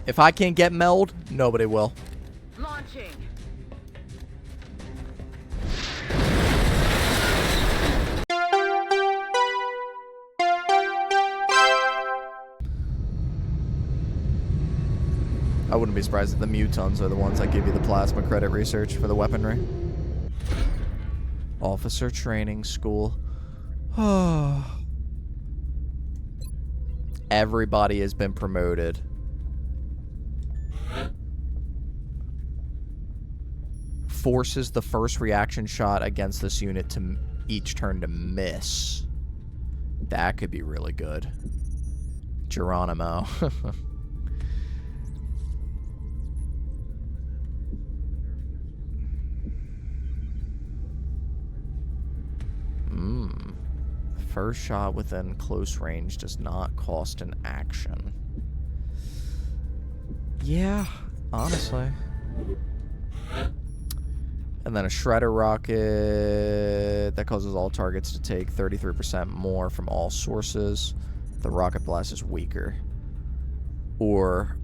If I can't get meld, nobody will. Launching. I wouldn't be surprised if the mutons are the ones that give you the plasma credit research for the weaponry. Officer training school. Everybody has been promoted. Forces the first reaction shot against this unit to each turn to miss. That could be really good. Geronimo. First shot within close range does not cost an action. Yeah, honestly. And then a shredder rocket that causes all targets to take 33% more from all sources. The rocket blast is weaker. Or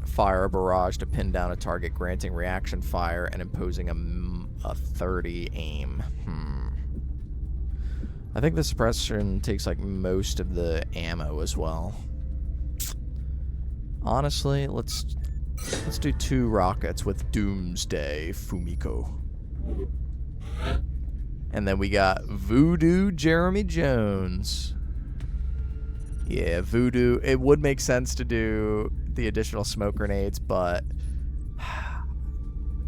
fire a barrage to pin down a target, granting reaction fire and imposing a 30 aim. I think the suppression takes like most of the ammo as well. Honestly, let's do 2 rockets with Doomsday Fumiko. And then we got Voodoo Jeremy Jones. Yeah, Voodoo. It would make sense to do the additional smoke grenades, but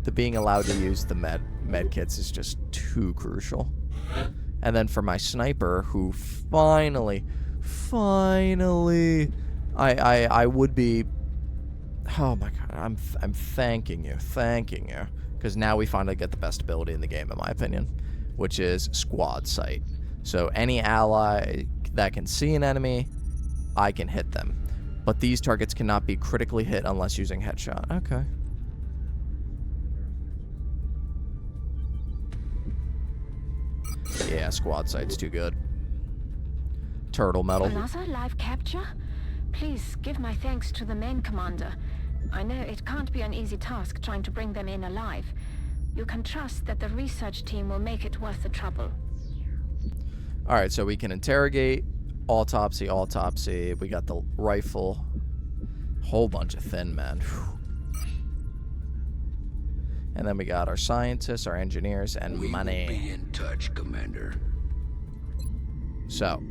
the being allowed to use the med kits is just too crucial. And then for my sniper, who finally, I would be, oh my god, I'm thanking you, because now we finally get the best ability in the game, in my opinion, which is squad sight. So any ally that can see an enemy, I can hit them. But these targets cannot be critically hit unless using headshot. Okay. Yeah, squad sight's too good. Turtle metal. Another live capture? Please give my thanks to the main commander. I know it can't be an easy task trying to bring them in alive. You can trust that the research team will make it worth the trouble. Alright, so we can interrogate, autopsy. We got the rifle. Whole bunch of thin men. Whew. And then we got our scientists, our engineers, and money. We will be in touch, Commander. So.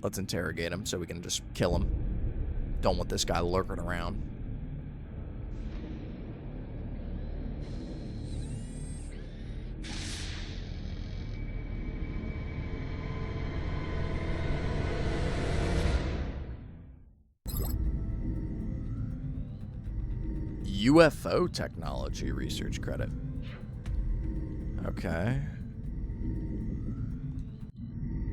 Let's interrogate him so we can just kill him. Don't want this guy lurking around. UFO technology research credit. Okay.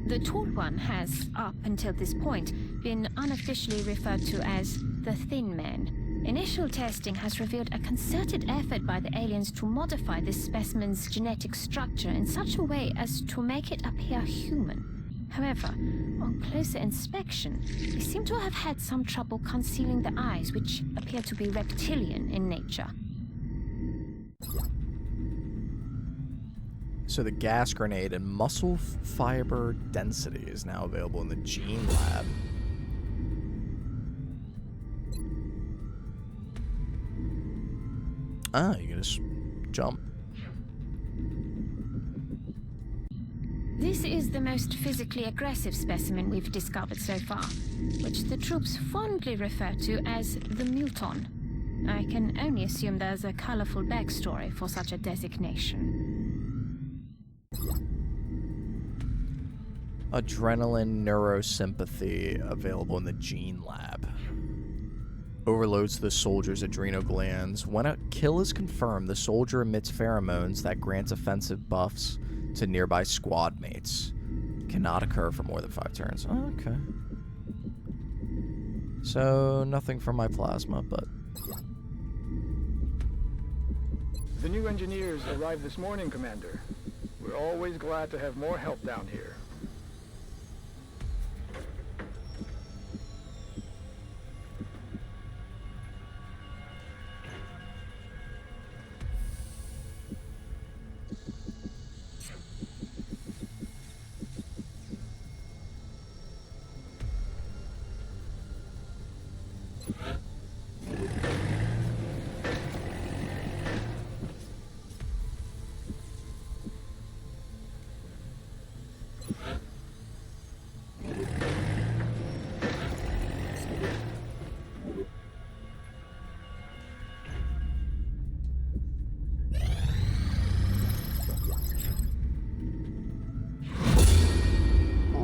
The tall one has, up until this point, been unofficially referred to as the Thin Man. Initial testing has revealed a concerted effort by the aliens to modify this specimen's genetic structure in such a way as to make it appear human. However, on closer inspection, they seem to have had some trouble concealing the eyes, which appear to be reptilian in nature. So the gas grenade and muscle fiber density is now available in the gene lab. Ah, you can just jump. This is the most physically aggressive specimen we've discovered so far, which the troops fondly refer to as the muton. I can only assume there's a colorful backstory for such a designation. Adrenaline neurosympathy available in the gene lab. Overloads the soldier's adrenal glands. When a kill is confirmed, the soldier emits pheromones that grants offensive buffs to nearby squad mates. Cannot occur for more than 5 turns. Oh, okay. So, nothing from my plasma, but... The new engineers arrived this morning, Commander. We're We're always glad to have more help down here.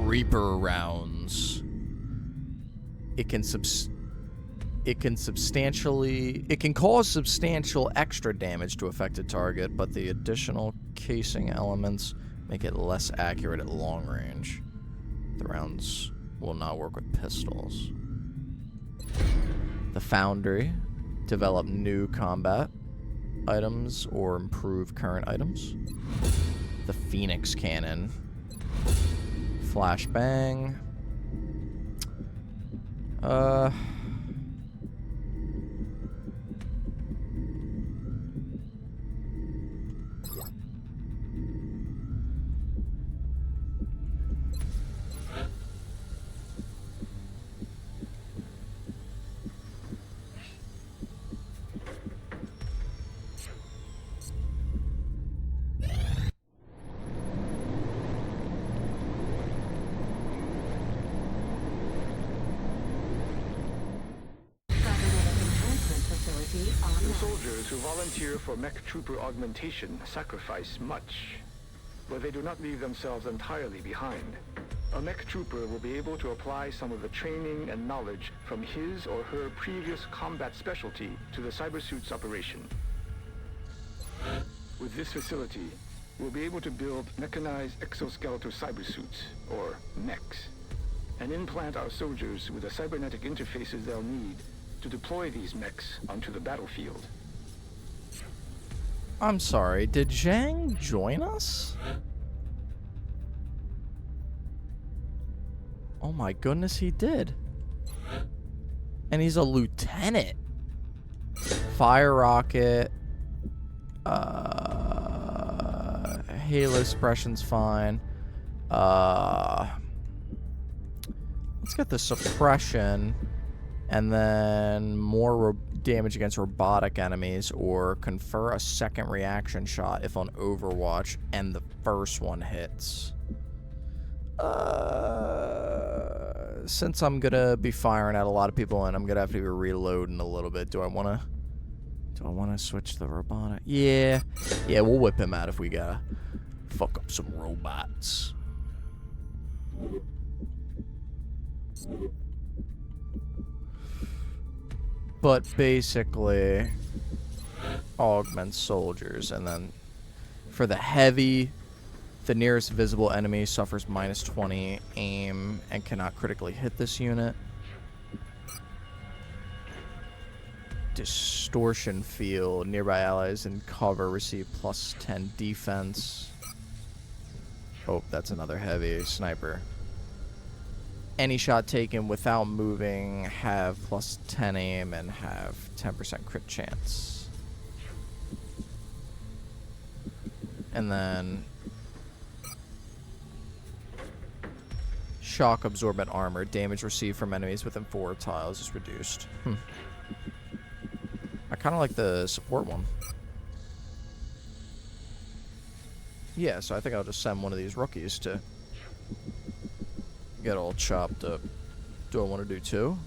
Reaper rounds. It can cause substantial extra damage to affected target, but the additional casing elements make it less accurate at long range. The rounds will not work with pistols. The Foundry, develop new combat items or improve current items. The Phoenix Cannon, flashbang. The soldiers who volunteer for mech trooper augmentation sacrifice much, but they do not leave themselves entirely behind. A mech trooper will be able to apply some of the training and knowledge from his or her previous combat specialty to the cybersuit's operation. With this facility, we'll be able to build mechanized exoskeletal cybersuits, or mechs, and implant our soldiers with the cybernetic interfaces they'll need to deploy these mechs onto the battlefield. I'm sorry, did Zhang join us? Oh my goodness, he did. And he's a lieutenant. Fire rocket. Halo suppression's fine. Let's get the suppression. And then more damage against robotic enemies, or confer a second reaction shot if on Overwatch and the first one hits. Since I'm gonna be firing at a lot of people and I'm gonna have to be reloading a little bit, do I wanna switch the robotic? Yeah, we'll whip him out if we gotta fuck up some robots. But basically, augment soldiers, and then for the heavy, the nearest visible enemy suffers -20 aim and cannot critically hit this unit. Distortion field, nearby allies in cover receive +10 defense. Oh, that's another heavy sniper. Any shot taken without moving have +10 aim and have 10% crit chance. And then shock absorbent armor. Damage received from enemies within 4 tiles is reduced. I kind of like the support one. Yeah, so I think I'll just send one of these rookies to get all chopped up. Do I want to do 2?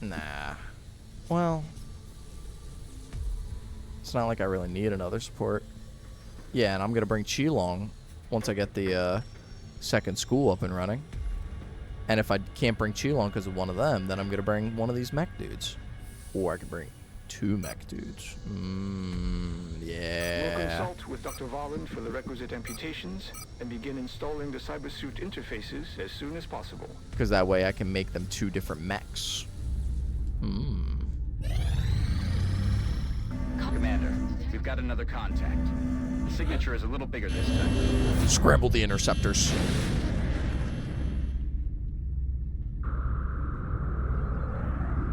Nah. Well, it's not like I really need another support. Yeah, and I'm going to bring Qilong once I get the second school up and running. And if I can't bring Qilong because of one of them, then I'm going to bring one of these mech dudes. Or I could bring 2 mech dudes. Yeah. We'll consult with Dr. Valen for the requisite amputations and begin installing the cybersuit interfaces as soon as possible. Because that way I can make them 2 different mechs. Commander, we've we've got another contact. The signature is a little bigger this time. Scramble the interceptors.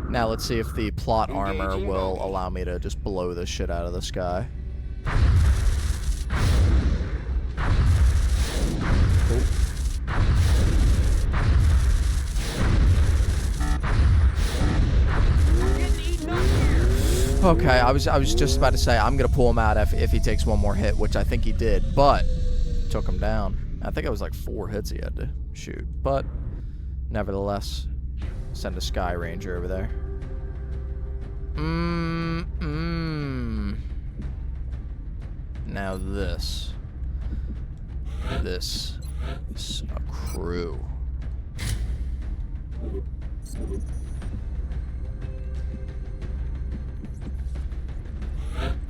Now let's see if the plot armor will allow me to just blow this shit out of the sky. Okay, I was just about to say I'm gonna pull him out if he takes one more hit, which I think he did, but took him down. I think it was like 4 hits he had to shoot, but nevertheless, send a Sky Ranger over there. Now this is a crew.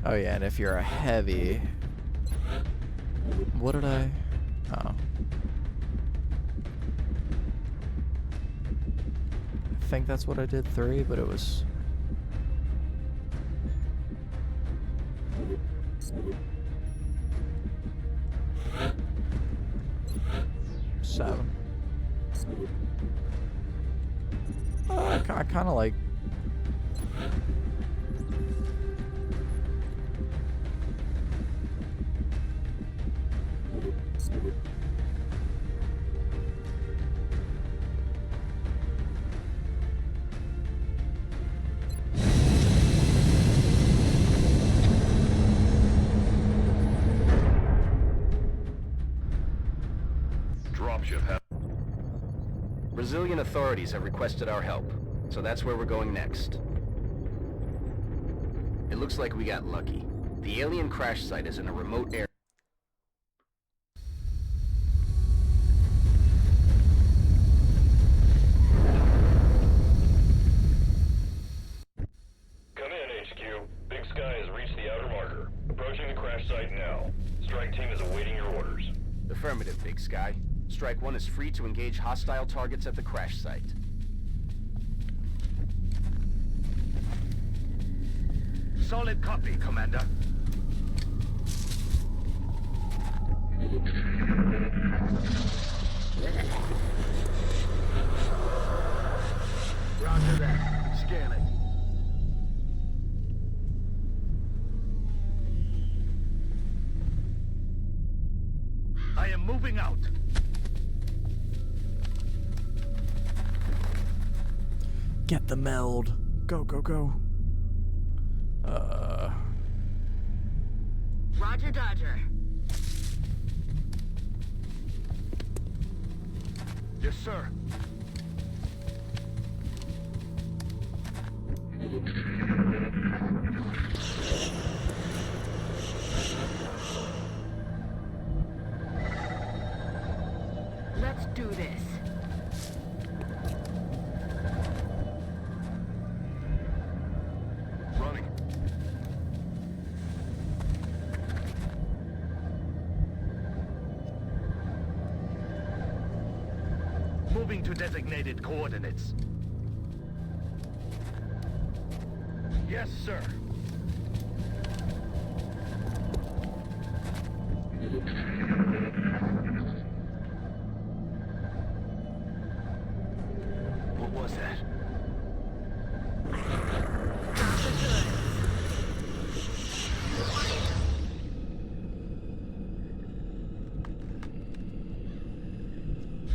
Oh yeah, and if you're a heavy... What did I... Oh. I think that's what I did, 3, but it was... Seven. I kind of like... Brazilian authorities have requested our help, so that's where we're going next. It looks like we got lucky. The alien crash site is in a remote area. Come in, HQ. Big Sky has reached the outer marker. Approaching the crash site now. Strike team is awaiting your orders. Affirmative, Big Sky. Strike 1 is free to engage hostile targets at the crash site. Solid copy, Commander. Roger that. Scanning. I am moving out. Get the meld. Go, go, go. Roger, Dodger. Yes, sir. Let's do this. Running. Moving to designated coordinates. Yes, sir. What was that?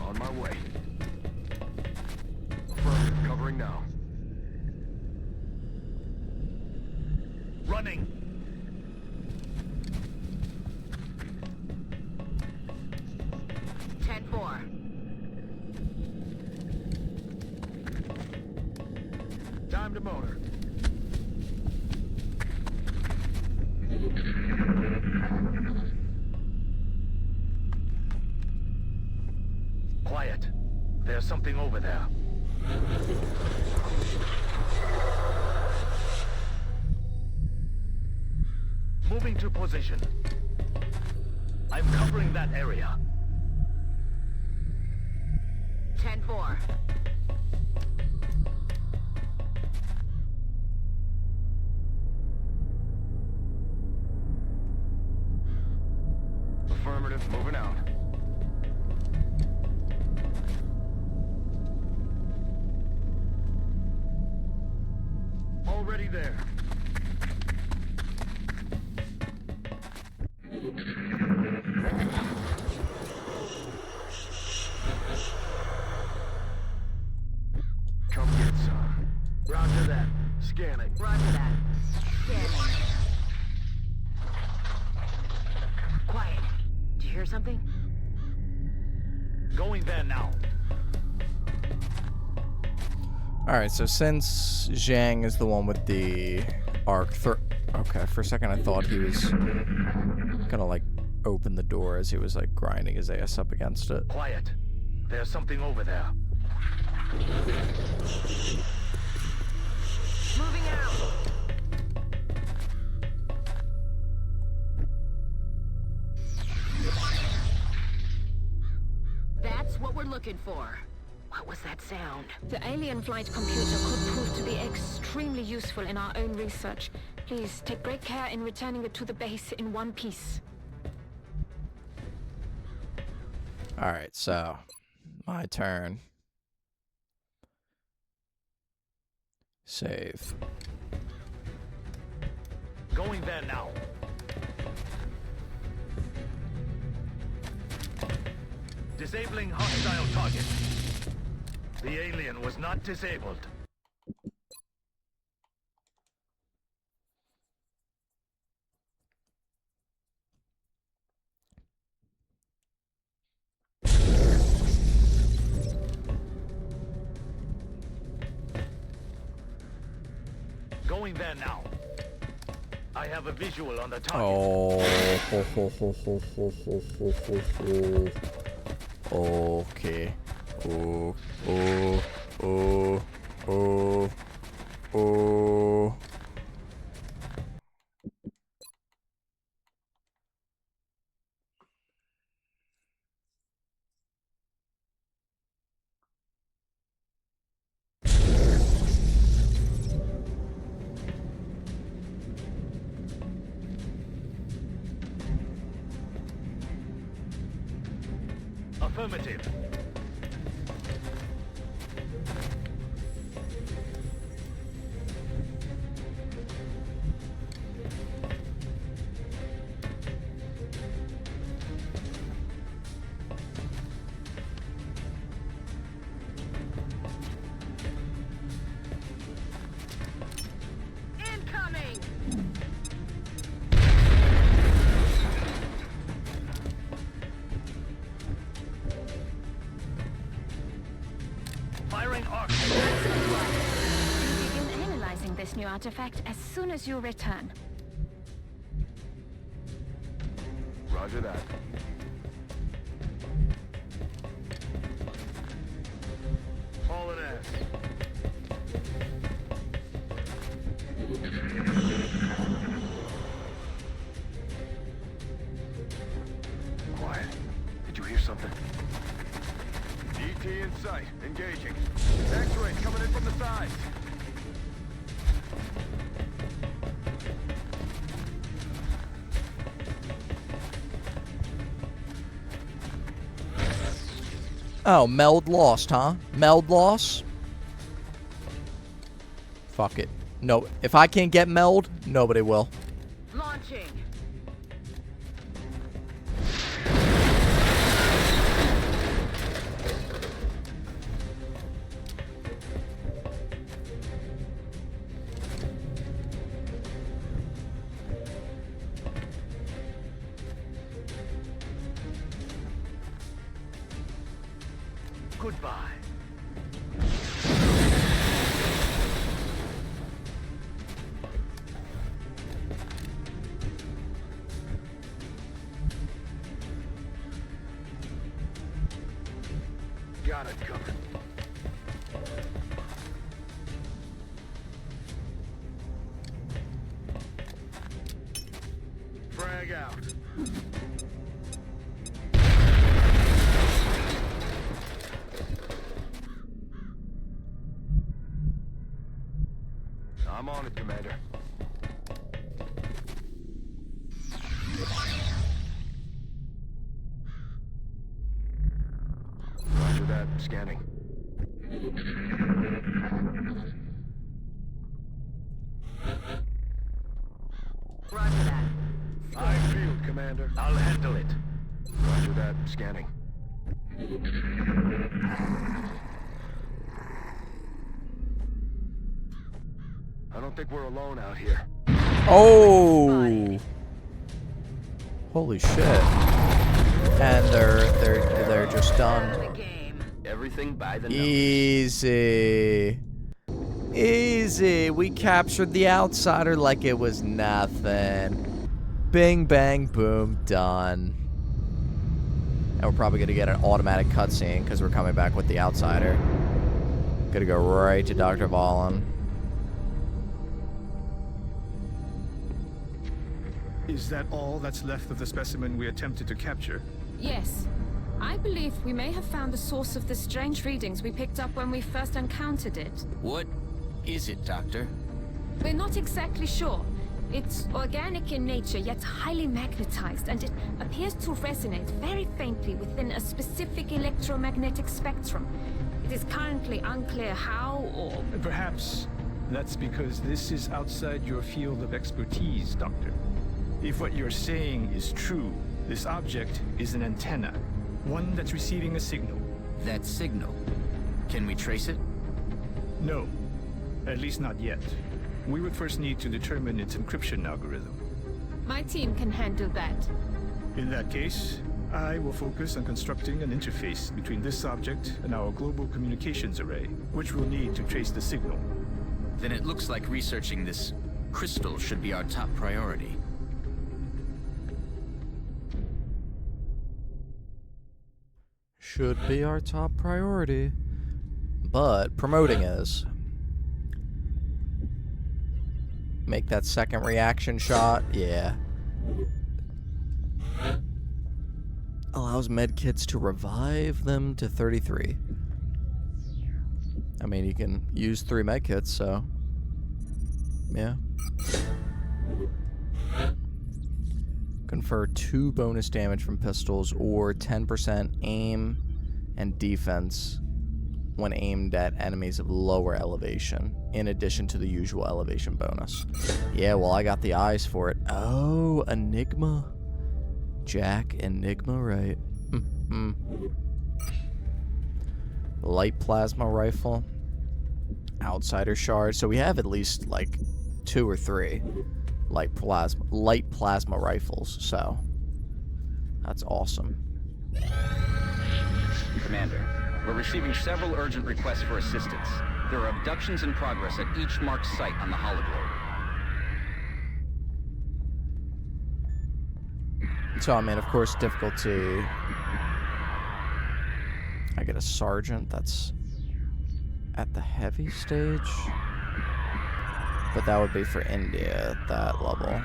On my way. Affirmative, covering now. Running. Time to motor. Quiet. There's something over there. Moving to position. I'm covering that area. 10-4. Affirmative, moving out. Already there. Come get some. Roger that. Scanning. Roger that. Scanning. Quiet. Did you hear something? Going there now. Alright, so since Zhang is the one with the arc... Okay, for a second I thought he was gonna, like, open the door as he was, like, grinding his ass up against it. Quiet. There's something over there. Moving out. That's what we're looking for. What was that sound? The alien flight computer could prove to be extremely useful in our own research. Please take great care in returning it to the base in one piece. Alright, so... my turn. Save. Going there now. Disabling hostile target. The alien was not disabled. Going there now. I have a visual on the target. Oh. Okay. Oh. Oh. Oh. Oh. Oh. Affirmative. Incoming! Firing arc. Begin analyzing this new artifact as soon as you return. Roger that. Hauling ass. Quiet. Did you hear something? ET in sight. Engaging. X-rays coming in from the sides. Oh, meld lost, huh? Meld loss? Fuck it. No, if I can't get meld, nobody will. Launching. Goodbye. Got it covered. Frag out. I'm on it, Commander. that. Scanning. Roger that. I field, Commander. I'll handle it. Roger that. Scanning. I don't think we're alone out here. Oh! Holy shit. And they're just Out of done. the game. Everything by the numbers. Easy. Easy. We captured the outsider like it was nothing. Bing, bang, boom, done. And we're probably going to get an automatic cutscene because we're coming back with the outsider. Gonna go right to Dr. Valen. Is that all that's left of the specimen we attempted to capture? Yes. I believe we may have found the source of the strange readings we picked up when we first encountered it. What is it, Doctor? We're not exactly sure. It's organic in nature, yet highly magnetized, and it appears to resonate very faintly within a specific electromagnetic spectrum. It is currently unclear how or... Perhaps that's because this is outside your field of expertise, Doctor. If what you're saying is true, this object is an antenna, one that's receiving a signal. That signal. Can we trace it? No, at least not yet. We would first need to determine its encryption algorithm. My team can handle that. In that case, I will focus on constructing an interface between this object and our global communications array, which we'll need to trace the signal. Then it looks like researching this crystal should be our top priority. Should be our top priority. But promoting is. Make that second reaction shot. Yeah. Allows medkits to revive them to 33. I mean, you can use 3 medkits, so. Yeah. Confer 2 bonus damage from pistols or 10% aim and defense when aimed at enemies of lower elevation, in addition to the usual elevation bonus. Yeah, well, I got the eyes for it. Oh, Enigma. Jack Enigma, right. Light plasma rifle. Outsider shard. So we have at least, like, 2 or 3 light plasma rifles, so that's awesome. Commander, we're receiving several urgent requests for assistance. There are abductions in progress at each marked site on the hologlobe. So, I mean, of course, difficulty. I get a sergeant that's at the heavy stage. But that would be for India at that level.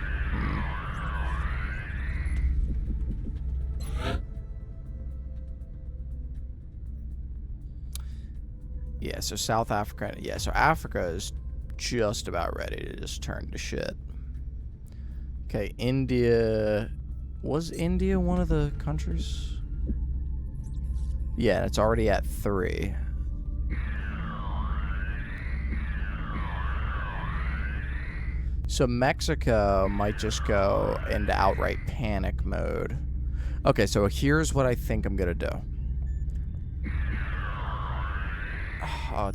Yeah, so South Africa. Yeah, so Africa is just about ready to just turn to shit. Okay, India. Was India one of the countries? Yeah, it's already at 3. So Mexico might just go into outright panic mode. Okay, so here's what I think I'm gonna do.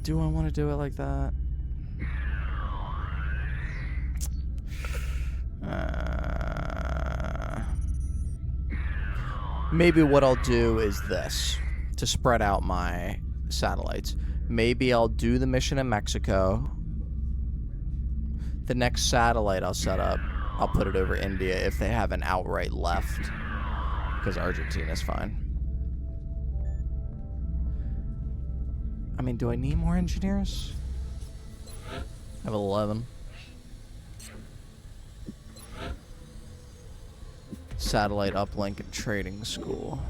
Do I want to do it like that? Maybe what I'll do is this, to spread out my satellites. Maybe I'll do the mission in Mexico. The next satellite I'll set up, I'll put it over India if they have an outright left. Because Argentina's fine. I mean, do I need more engineers? I have 11. Satellite uplink and trading school.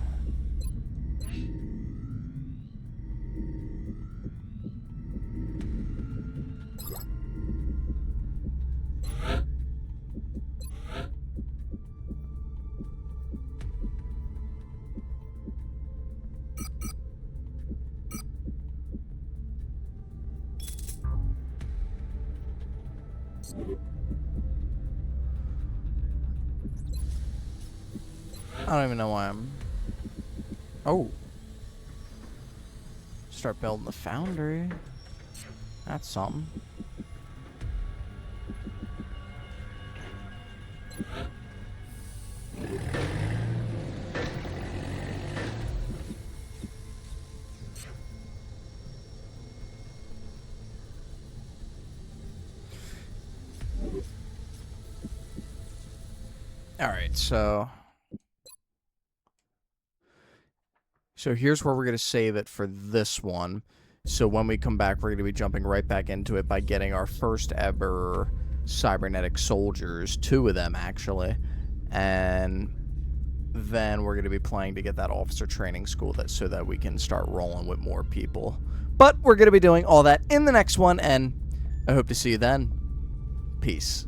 I don't even know why I'm... Oh. Start building the foundry. That's something. Alright, so here's where we're going to save it for this one. So when we come back, we're going to be jumping right back into it by getting our first ever cybernetic soldiers, 2 of them actually, and then we're going to be playing to get that officer training school so that we can start rolling with more people. But we're going to be doing all that in the next one, and I hope to see you then. Peace.